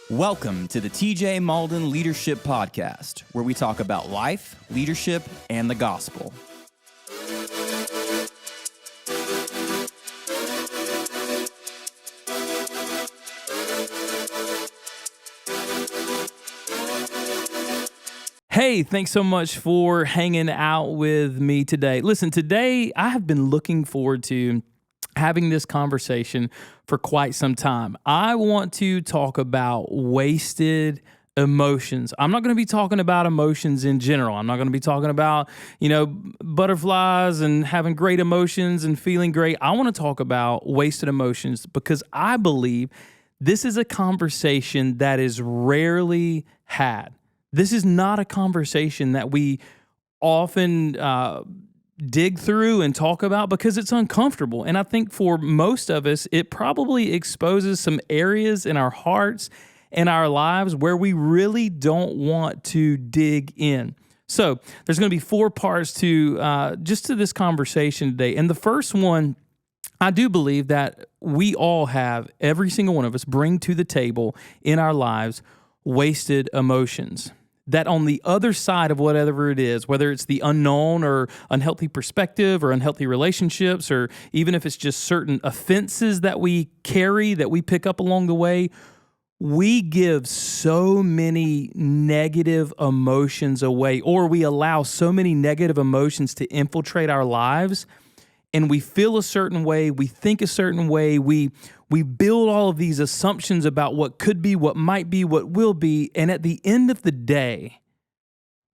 Welcome to the TJ Malden Leadership Podcast, where we talk about life, leadership, and the gospel. Hey, thanks so much for hanging out with me today. Listen, today I have been looking forward to having this conversation for quite some time. I want to talk about wasted emotions. I'm not going to be talking about emotions in general. I'm not going to be talking about, butterflies and having great emotions and feeling great. I want to talk about wasted emotions because I believe this is a conversation that is rarely had. This is not a conversation that we often dig through and talk about because it's uncomfortable. And I think for most of us, it probably exposes some areas in our hearts and our lives where we really don't want to dig in. So there's going to be 4 parts to this conversation today. And the first one, I do believe that we all have, every single one of us, bring to the table in our lives wasted emotions. That on the other side of whatever it is, whether it's the unknown or unhealthy perspective or unhealthy relationships, or even if it's just certain offenses that we carry, that we pick up along the way, we give so many negative emotions away, or we allow so many negative emotions to infiltrate our lives, and we feel a certain way, we think a certain way, we build all of these assumptions about what could be, what might be, what will be, and at the end of the day,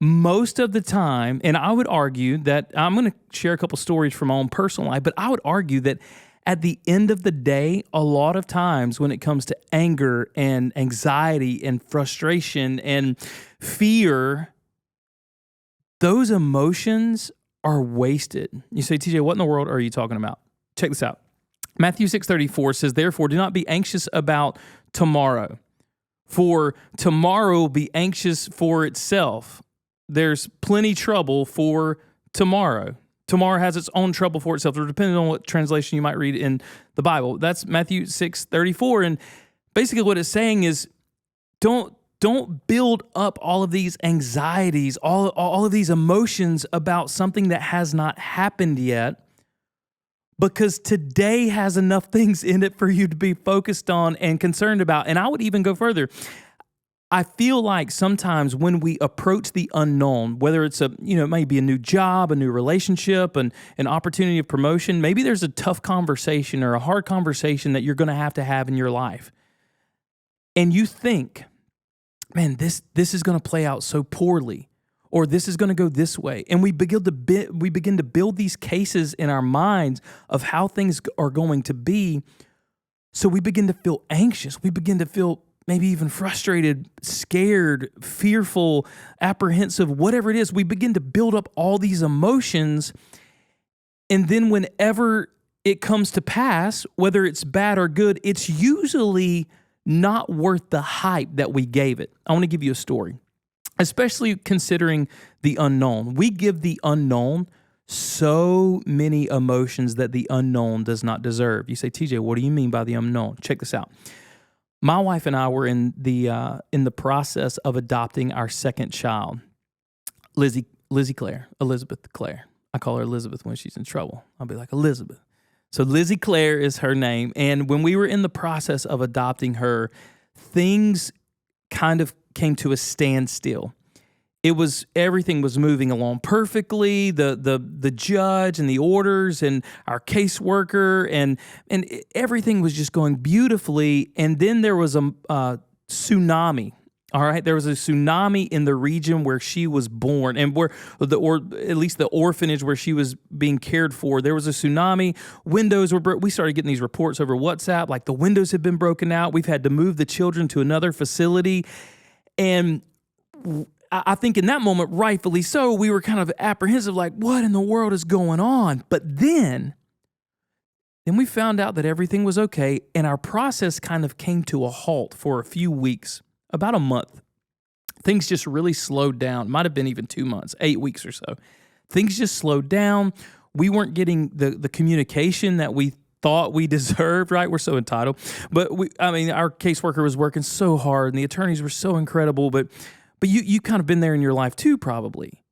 most of the time, and I would argue that, I'm going to share a couple stories from my own personal life, but I would argue that at the end of the day, a lot of times when it comes to anger and anxiety and frustration and fear, those emotions are wasted. You say, TJ, what in the world are you talking about? Check this out. Matthew 6:34 says, "Therefore, do not be anxious about tomorrow, for tomorrow will be anxious for itself." There's plenty trouble for tomorrow. Tomorrow has its own trouble for itself, depending on what translation you might read in the Bible. That's Matthew 6:34. And basically what it's saying is, don't build up all of these anxieties, all of these emotions about something that has not happened yet, because today has enough things in it for you to be focused on and concerned about. And I would even go further. I feel like sometimes when we approach the unknown, whether it's it may be a new job, a new relationship, an opportunity of promotion, maybe there's a tough conversation or a hard conversation that you're going to have in your life. And you think, man, this is going to play out so poorly, or this is going to go this way. And we begin to build these cases in our minds of how things are going to be. So we begin to feel anxious. We begin to feel maybe even frustrated, scared, fearful, apprehensive, whatever it is. We begin to build up all these emotions. And then whenever it comes to pass, whether it's bad or good, it's usually not worth the hype that we gave it. I want to give you a story, especially considering the unknown. We give the unknown so many emotions that the unknown does not deserve. You say, TJ, what do you mean by the unknown? Check this out. My wife and I were in the process of adopting our second child, Elizabeth Claire. I call her Elizabeth when she's in trouble. I'll be like, Elizabeth. So Lizzie Claire is her name. And when we were in the process of adopting her, things kind of came to a standstill. Everything was moving along perfectly. The judge and the orders and our caseworker and everything was just going beautifully. And then there was a tsunami. All right, there was a tsunami in the region where she was born, and or at least the orphanage where she was being cared for. There was a tsunami. Windows were we started getting these reports over WhatsApp, like the windows had been broken out. We've had to move the children to another facility, and I think in that moment, rightfully so, we were kind of apprehensive, like, what in the world is going on? But then we found out that everything was okay, and our process kind of came to a halt for a few weeks, about a month. Things just really slowed down. Might have been even 2 months, 8 weeks or so. Things just slowed down. We weren't getting the communication that we thought we deserved, right? We're so entitled. But our caseworker was working so hard and the attorneys were so incredible, but you kind of been there in your life too, probably,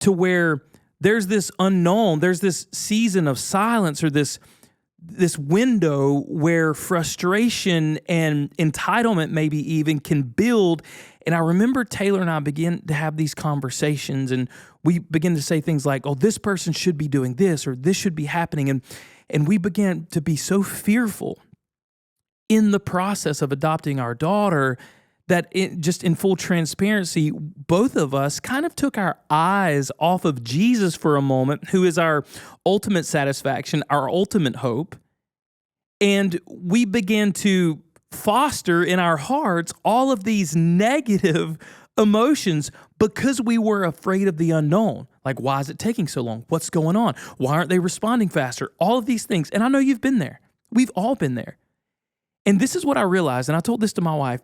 to where there's this unknown, there's this season of silence, or this window where frustration and entitlement maybe even can build. And I remember Taylor and I began to have these conversations, and we began to say things like, oh, this person should be doing this, or this should be happening. And we began to be so fearful in the process of adopting our daughter that just in full transparency, both of us kind of took our eyes off of Jesus for a moment, who is our ultimate satisfaction, our ultimate hope. And we began to foster in our hearts all of these negative emotions because we were afraid of the unknown. Like, why is it taking so long? What's going on? Why aren't they responding faster? All of these things. And I know you've been there. We've all been there. And this is what I realized, and I told this to my wife.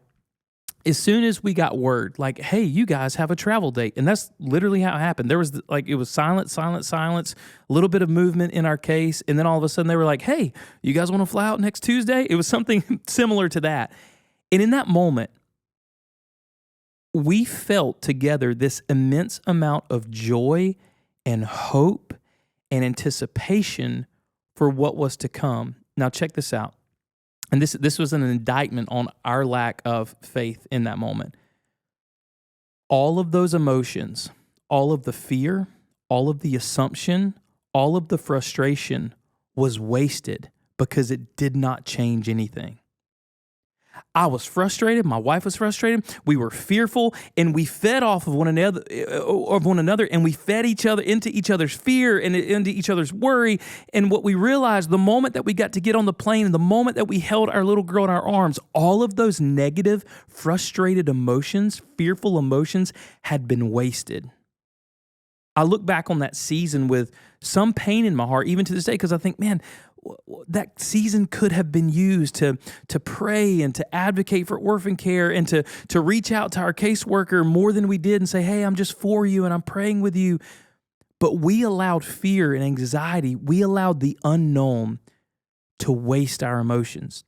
As soon as we got word, like, hey, you guys have a travel date. And that's literally how it happened. There was it was silence, a little bit of movement in our case. And then all of a sudden they were like, hey, you guys want to fly out next Tuesday? It was something similar to that. And in that moment, we felt together this immense amount of joy and hope and anticipation for what was to come. Now, check this out. And this was an indictment on our lack of faith in that moment. All of those emotions, all of the fear, all of the assumption, all of the frustration was wasted because it did not change anything. I was frustrated. My wife was frustrated. We were fearful, and we fed off of one another, and we fed each other into each other's fear and into each other's worry. And what we realized the moment that we got to get on the plane and the moment that we held our little girl in our arms, all of those negative, frustrated emotions, fearful emotions had been wasted. I look back on that season with some pain in my heart, even to this day, because I think, man, that season could have been used to pray and to advocate for orphan care and to reach out to our caseworker more than we did and say, hey, I'm just for you and I'm praying with you. But we allowed fear and anxiety, we allowed the unknown to waste our emotions.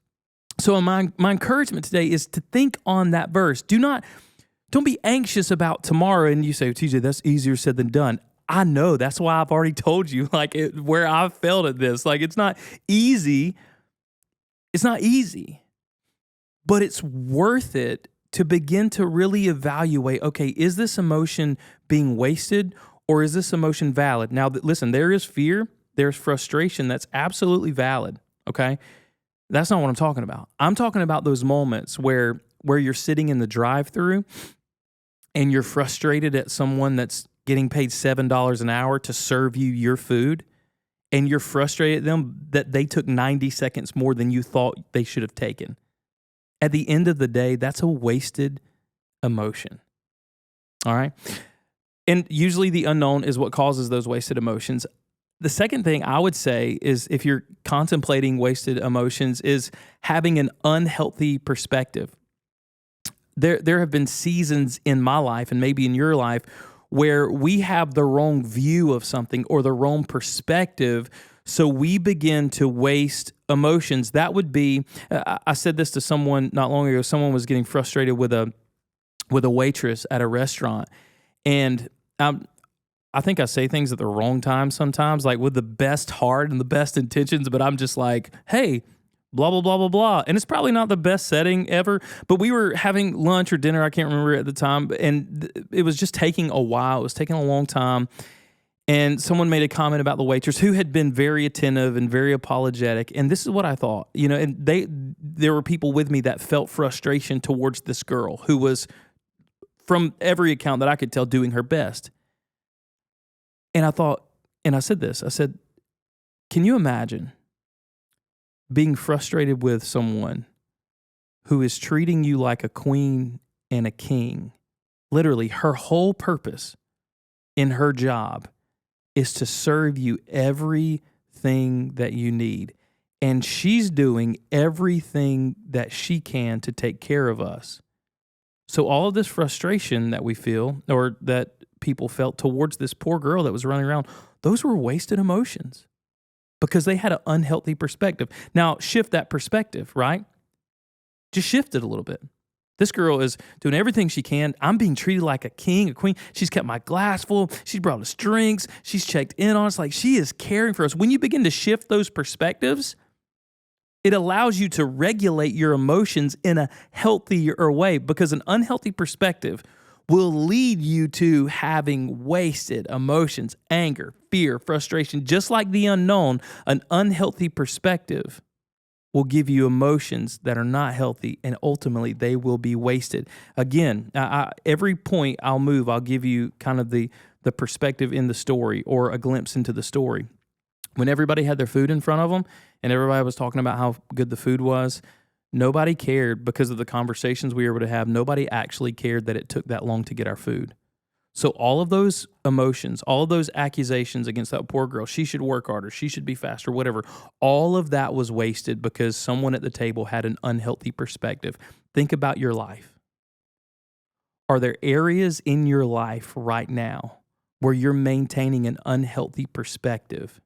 So my encouragement today is to think on that verse. Don't be anxious about tomorrow. And you say, TJ, that's easier said than done. I know. That's why I've already told you, where I've failed at this. It's not easy. It's not easy. But it's worth it to begin to really evaluate, okay, is this emotion being wasted or is this emotion valid? Now, listen, there is fear. There's frustration. That's absolutely valid, okay? That's not what I'm talking about. I'm talking about those moments where you're sitting in the drive-thru and you're frustrated at someone that's getting paid $7 an hour to serve you your food, and you're frustrated at them that they took 90 seconds more than you thought they should have taken. At the end of the day, that's a wasted emotion. All right? And usually the unknown is what causes those wasted emotions. The second thing I would say is, if you're contemplating wasted emotions, is having an unhealthy perspective. There have been seasons in my life, and maybe in your life, where we have the wrong view of something or the wrong perspective, so we begin to waste emotions. That would be, I said this to someone not long ago. Someone was getting frustrated with a waitress at a restaurant, and I think I say things at the wrong time sometimes, with the best heart and the best intentions, but I'm just like, hey, blah, blah, blah, blah, blah. And it's probably not the best setting ever, but we were having lunch or dinner, I can't remember at the time, and it was just taking a while. It was taking a long time. And someone made a comment about the waitress, who had been very attentive and very apologetic. And this is what I thought, and there were people with me that felt frustration towards this girl who was, from every account that I could tell, doing her best. And I thought, and I said this, I said, can you imagine being frustrated with someone who is treating you like a queen and a king? Literally, her whole purpose in her job is to serve you everything that you need. And she's doing everything that she can to take care of us. So all of this frustration that we feel, or that people felt towards this poor girl that was running around, those were wasted emotions. because they had an unhealthy perspective. Now, shift that perspective, right? Just shift it a little bit. This girl is doing everything she can. I'm being treated like a king, a queen. She's kept my glass full. She's brought us drinks. She's checked in on us. Like, she is caring for us. When you begin to shift those perspectives, it allows you to regulate your emotions in a healthier way, because an unhealthy perspective will lead you to having wasted emotions, anger, fear, frustration. Just like the unknown, an unhealthy perspective will give you emotions that are not healthy, and ultimately they will be wasted. Again, every point I'll move, I'll give you kind of the perspective in the story, or a glimpse into the story. When everybody had their food in front of them and everybody was talking about how good the food was, nobody cared because of the conversations we were able to have. Nobody actually cared that it took that long to get our food. So all of those emotions, all of those accusations against that poor girl, she should work harder, she should be faster, whatever, all of that was wasted because someone at the table had an unhealthy perspective. Think about your life. Are there areas in your life right now where you're maintaining an unhealthy perspective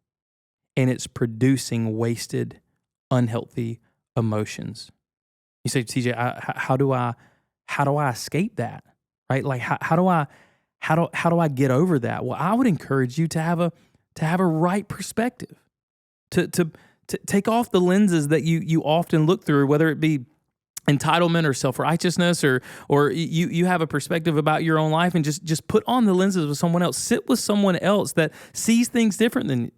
and it's producing wasted, unhealthy emotions? You say, TJ, how do I escape that? Right? Like, how do I get over that? Well, I would encourage you to have a right perspective, to take off the lenses that you often look through, whether it be entitlement or self-righteousness, or you have a perspective about your own life, and just put on the lenses of someone else. Sit with someone else that sees things differently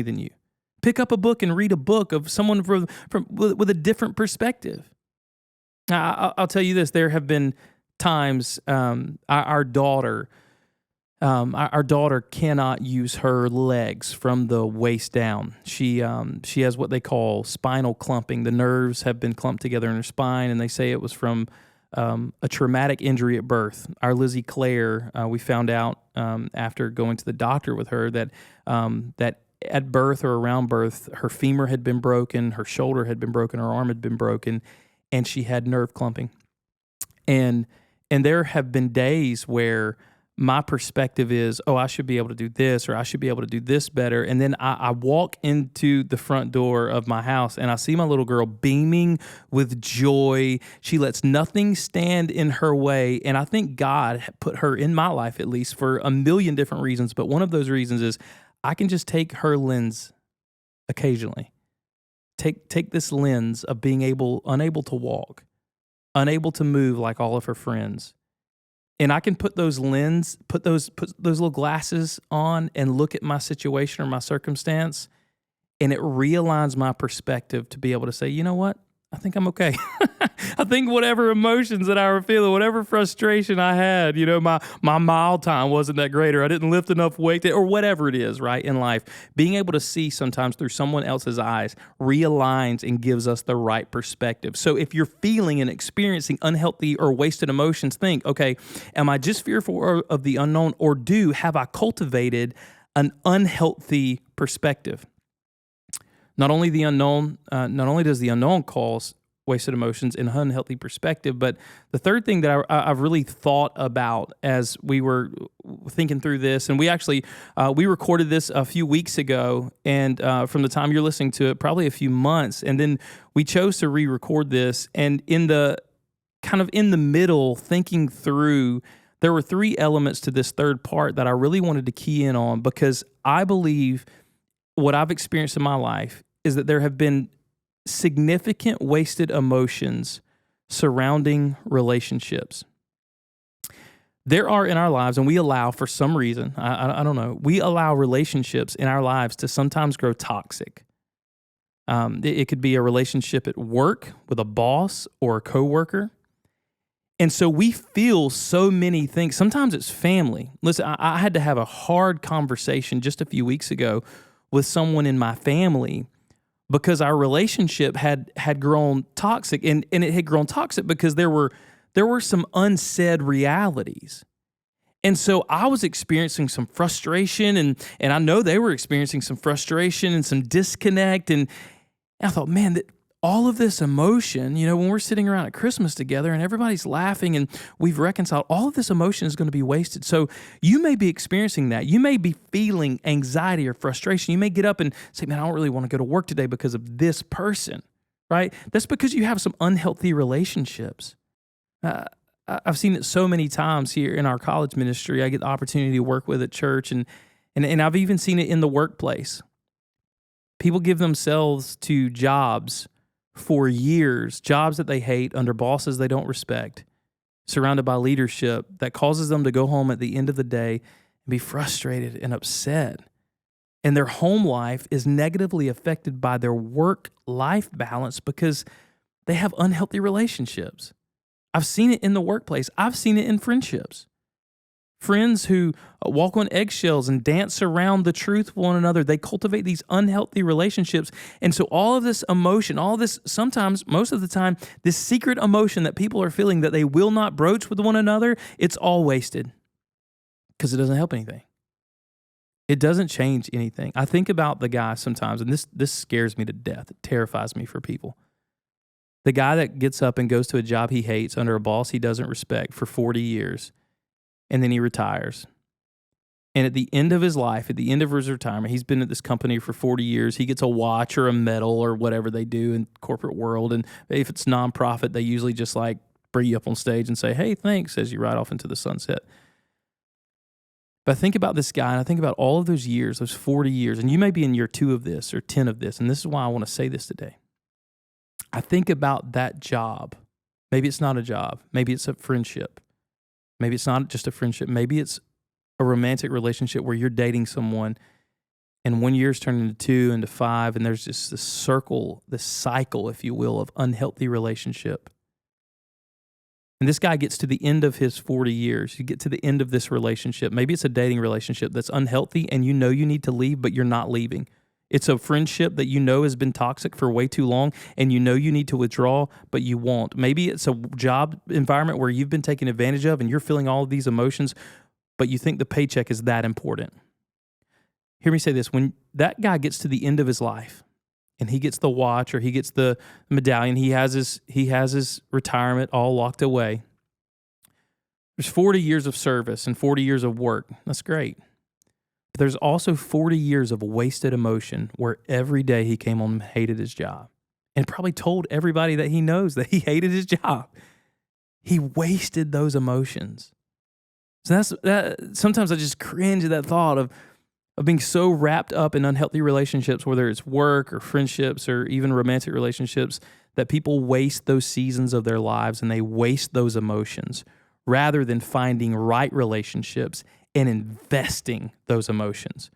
than you. Pick up a book and read a book of someone with a different perspective. I'll tell you this: there have been times our daughter cannot use her legs from the waist down. She has what they call spinal clumping. The nerves have been clumped together in her spine, and they say it was from a traumatic injury at birth. Our Lizzie Claire, we found out after going to the doctor with her that at birth or around birth, her femur had been broken, her shoulder had been broken, her arm had been broken, and she had nerve clumping. And there have been days where my perspective is, oh, I should be able to do this, or I should be able to do this better. And then I walk into the front door of my house and I see my little girl beaming with joy. She lets nothing stand in her way. And I think God put her in my life, at least, for a million different reasons. But one of those reasons is I can just take her lens occasionally. Take this lens of being unable to walk, unable to move like all of her friends. And I can put those little glasses on and look at my situation or my circumstance, and it realigns my perspective to be able to say, you know what? I think I'm okay. I think whatever emotions that I were feeling, whatever frustration I had, my mile time wasn't that great, or I didn't lift enough weight, or whatever it is, right, in life. Being able to see sometimes through someone else's eyes realigns and gives us the right perspective. So if you're feeling and experiencing unhealthy or wasted emotions, think, okay, am I just fearful of the unknown, or have I cultivated an unhealthy perspective? Not only does the unknown cause wasted emotions and unhealthy perspective, but the third thing that I've really thought about as we were thinking through this, and we actually we recorded this a few weeks ago, and from the time you're listening to it, probably a few months, and then we chose to re-record this, and in the middle, thinking through, there were three elements to this third part that I really wanted to key in on, because I believe what I've experienced in my life is that there have been significant wasted emotions surrounding relationships. There are in our lives, and we allow, for some reason, I don't know, we allow relationships in our lives to sometimes grow toxic. It could be a relationship at work with a boss or a coworker. And so we feel so many things. Sometimes it's family. Listen, I had to have a hard conversation just a few weeks ago with someone in my family because our relationship had grown toxic, and it had grown toxic because there were some unsaid realities. And so I was experiencing some frustration, and I know they were experiencing some frustration and some disconnect, and I thought, man, all of this emotion, when we're sitting around at Christmas together and everybody's laughing and we've reconciled, all of this emotion is going to be wasted. So you may be experiencing that. You may be feeling anxiety or frustration. You may get up and say, man, I don't really want to go to work today because of this person, right? That's because you have some unhealthy relationships. I've seen it so many times here in our college ministry. I get the opportunity to work with at church, and I've even seen it in the workplace. People give themselves to jobs for years, jobs that they hate, under bosses they don't respect, surrounded by leadership that causes them to go home at the end of the day and be frustrated and upset. And their home life is negatively affected by their work-life balance because they have unhealthy relationships. I've seen it in the workplace. I've seen it in friendships. Friends who walk on eggshells and dance around the truth with one another, they cultivate these unhealthy relationships. And so all of this emotion, all this, sometimes, most of the time, this secret emotion that people are feeling that they will not broach with one another, it's all wasted because it doesn't help anything. It doesn't change anything. I think about the guy sometimes, and this scares me to death. It terrifies me for people. The guy that gets up and goes to a job he hates under a boss he doesn't respect for 40 years, and then he retires. And at the end of his life, at the end of his retirement, he's been at this company for 40 years. He gets a watch or a medal or whatever they do in corporate world. And if it's nonprofit, they usually just like bring you up on stage and say, hey, thanks, as you ride off into the sunset. But I think about this guy, and I think about all of those years, those 40 years, and you may be in year 2 of this or 10 of this, and this is why I want to say this today. I think about that job. Maybe it's not a job. Maybe it's a friendship. Maybe it's not just a friendship. Maybe it's a romantic relationship where you're dating someone and 1 year's turned into 2 into 5, and there's just this circle, this cycle, if you will, of unhealthy relationship. And this guy gets to the end of his 40 years. You get to the end of this relationship. Maybe it's a dating relationship that's unhealthy and you know you need to leave, but you're not leaving. It's a friendship that you know has been toxic for way too long, and you know you need to withdraw, but you won't. Maybe it's a job environment where you've been taken advantage of and you're feeling all of these emotions, but you think the paycheck is that important. Hear me say this. When that guy gets to the end of his life and he gets the watch or he gets the medallion, he has his retirement all locked away. There's 40 years of service and 40 years of work. That's great. But there's also 40 years of wasted emotion where every day he came home and hated his job and probably told everybody that he knows that he hated his job. He wasted those emotions. So sometimes I just cringe at that thought of being so wrapped up in unhealthy relationships, whether it's work or friendships or even romantic relationships, that people waste those seasons of their lives and they waste those emotions rather than finding right relationships and investing those emotions.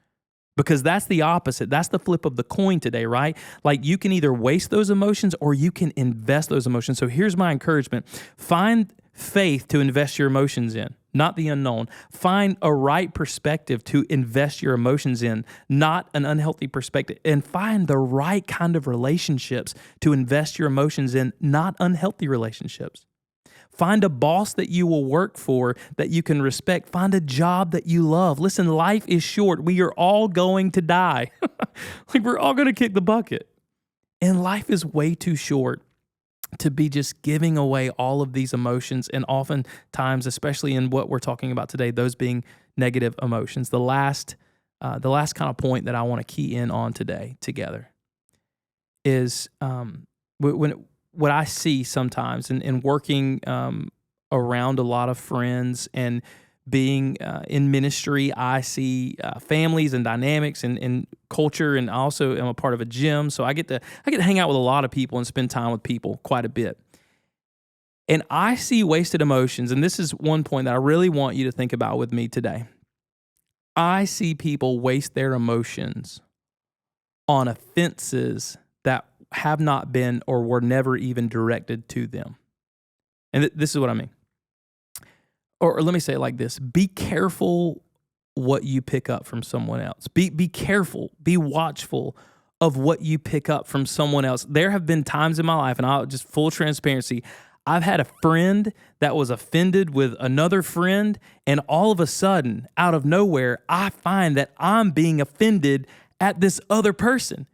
Because that's the opposite. That's the flip of the coin today, right? Like you can either waste those emotions or you can invest those emotions. So here's my encouragement. Find faith to invest your emotions in, not the unknown. Find a right perspective to invest your emotions in, not an unhealthy perspective. And find the right kind of relationships to invest your emotions in, not unhealthy relationships. Find a boss that you will work for that you can respect. Find a job that you love. Listen, life is short. We are all going to die. Like we're all going to kick the bucket. And life is way too short to be just giving away all of these emotions. And oftentimes, especially in what we're talking about today, those being negative emotions. The last kind of point that I want to key in on today together is what I see sometimes in working around a lot of friends and being in ministry, I see families and dynamics and culture, and I also am a part of a gym, so I get to hang out with a lot of people and spend time with people quite a bit. And I see wasted emotions, and this is one point that I really want you to think about with me today. I see people waste their emotions on offenses that have not been or were never even directed to them. And this is what I mean. Or let me say it like this. Be careful what you pick up from someone else. Be careful. Be watchful of what you pick up from someone else. There have been times in my life, and I'll just full transparency, I've had a friend that was offended with another friend, and all of a sudden, out of nowhere, I find that I'm being offended at this other person.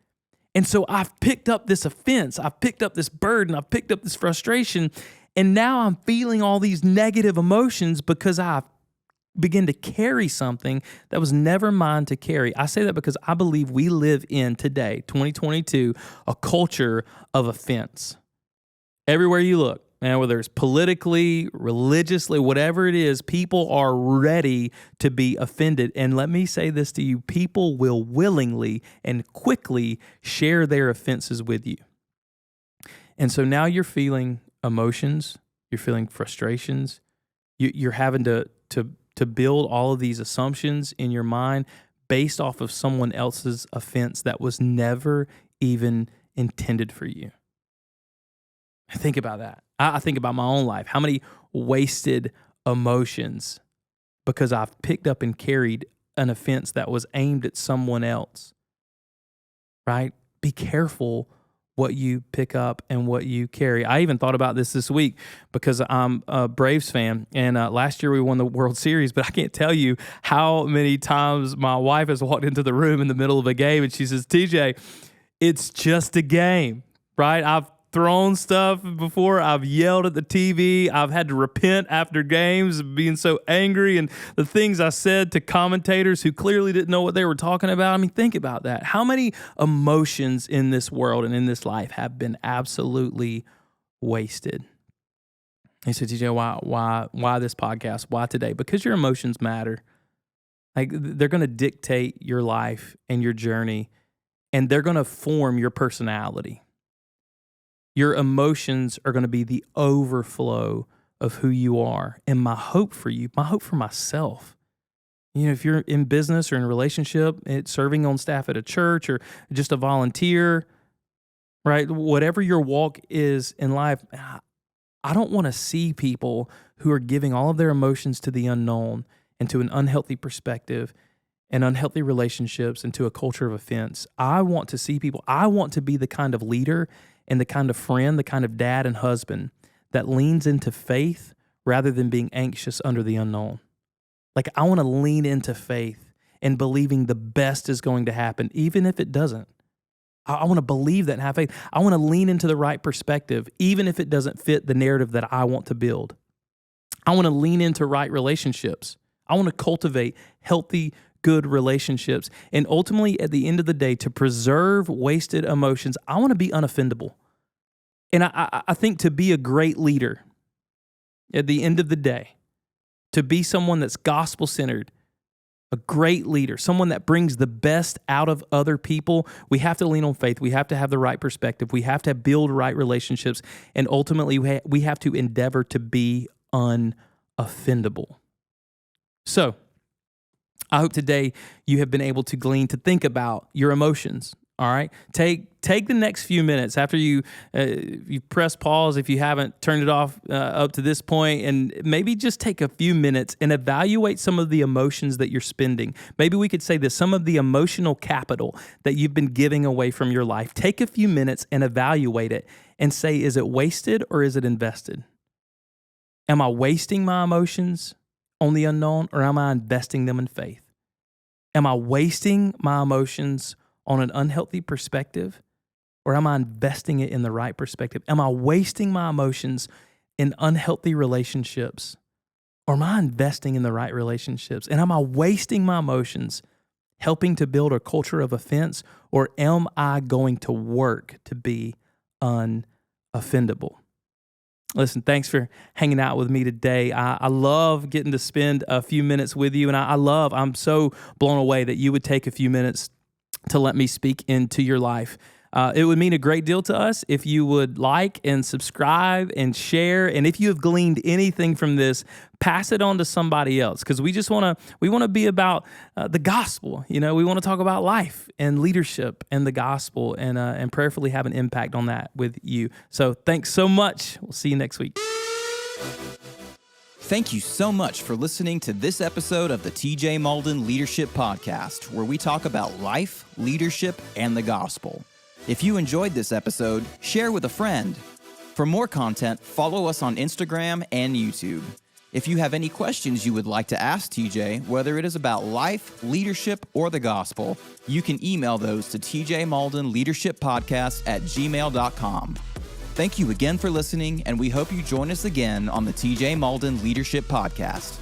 And so I've picked up this offense, I've picked up this burden, I've picked up this frustration, and now I'm feeling all these negative emotions because I've began to carry something that was never mine to carry. I say that because I believe we live in today, 2022, a culture of offense. Everywhere you look, man, whether it's politically, religiously, whatever it is, people are ready to be offended. And let me say this to you, people will willingly and quickly share their offenses with you. And so now you're feeling emotions, you're feeling frustrations, you're having to build all of these assumptions in your mind based off of someone else's offense that was never even intended for you. Think about that. I think about my own life. How many wasted emotions because I've picked up and carried an offense that was aimed at someone else, right? Be careful what you pick up and what you carry. I even thought about this week because I'm a Braves fan, and last year we won the World Series, but I can't tell you how many times my wife has walked into the room in the middle of a game and she says, TJ, it's just a game, right? I've thrown stuff before. I've yelled at the TV. I've had to repent after games, being so angry, and the things I said to commentators who clearly didn't know what they were talking about. I mean, think about that. How many emotions in this world and in this life have been absolutely wasted? He said, TJ, why this podcast? Why today? Because your emotions matter. Like, they're going to dictate your life and your journey, and they're going to form your personality. Your emotions are going to be the overflow of who you are. And my hope for you, my hope for myself, you know, if you're in business or in a relationship, serving on staff at a church or just a volunteer, right? Whatever your walk is in life, I don't want to see people who are giving all of their emotions to the unknown and to an unhealthy perspective and unhealthy relationships and to a culture of offense. I want to see people, I want to be the kind of leader and the kind of friend, the kind of dad and husband that leans into faith rather than being anxious under the unknown. Like, I want to lean into faith and believing the best is going to happen, even if it doesn't. I want to believe that and have faith. I want to lean into the right perspective, even if it doesn't fit the narrative that I want to build. I want to lean into right relationships. I want to cultivate healthy, good relationships. And ultimately, at the end of the day, to preserve wasted emotions, I want to be unoffendable. And I think to be a great leader, at the end of the day, to be someone that's gospel-centered, a great leader, someone that brings the best out of other people, we have to lean on faith. We have to have the right perspective. We have to build right relationships. And ultimately, we have to endeavor to be unoffendable. So, I hope today you have been able to glean, to think about your emotions. All right, take the next few minutes after you press pause if you haven't turned it off up to this point, and maybe just take a few minutes and evaluate some of the emotions that you're spending. Maybe we could say this: some of the emotional capital that you've been giving away from your life. Take a few minutes and evaluate it, and say, is it wasted or is it invested? Am I wasting my emotions on the unknown, or am I investing them in faith? Am I wasting my emotions on an unhealthy perspective, or am I investing it in the right perspective? Am I wasting my emotions in unhealthy relationships, or am I investing in the right relationships? And am I wasting my emotions helping to build a culture of offense, or am I going to work to be unoffendable? Listen, thanks for hanging out with me today. I love getting to spend a few minutes with you, and I'm so blown away that you would take a few minutes to let me speak into your life. It would mean a great deal to us if you would like and subscribe and share. And if you have gleaned anything from this, pass it on to somebody else, because we want to be about the gospel. You know, we want to talk about life and leadership and the gospel, and prayerfully have an impact on that with you. So thanks so much. We'll see you next week. Thank you so much for listening to this episode of the TJ Malden Leadership Podcast, where we talk about life, leadership, and the gospel. If you enjoyed this episode, share with a friend. For more content, follow us on Instagram and YouTube. If you have any questions you would like to ask TJ, whether it is about life, leadership, or the gospel, you can email those to tjmaldenleadershippodcast@gmail.com. Thank you again for listening, and we hope you join us again on the TJ Malden Leadership Podcast.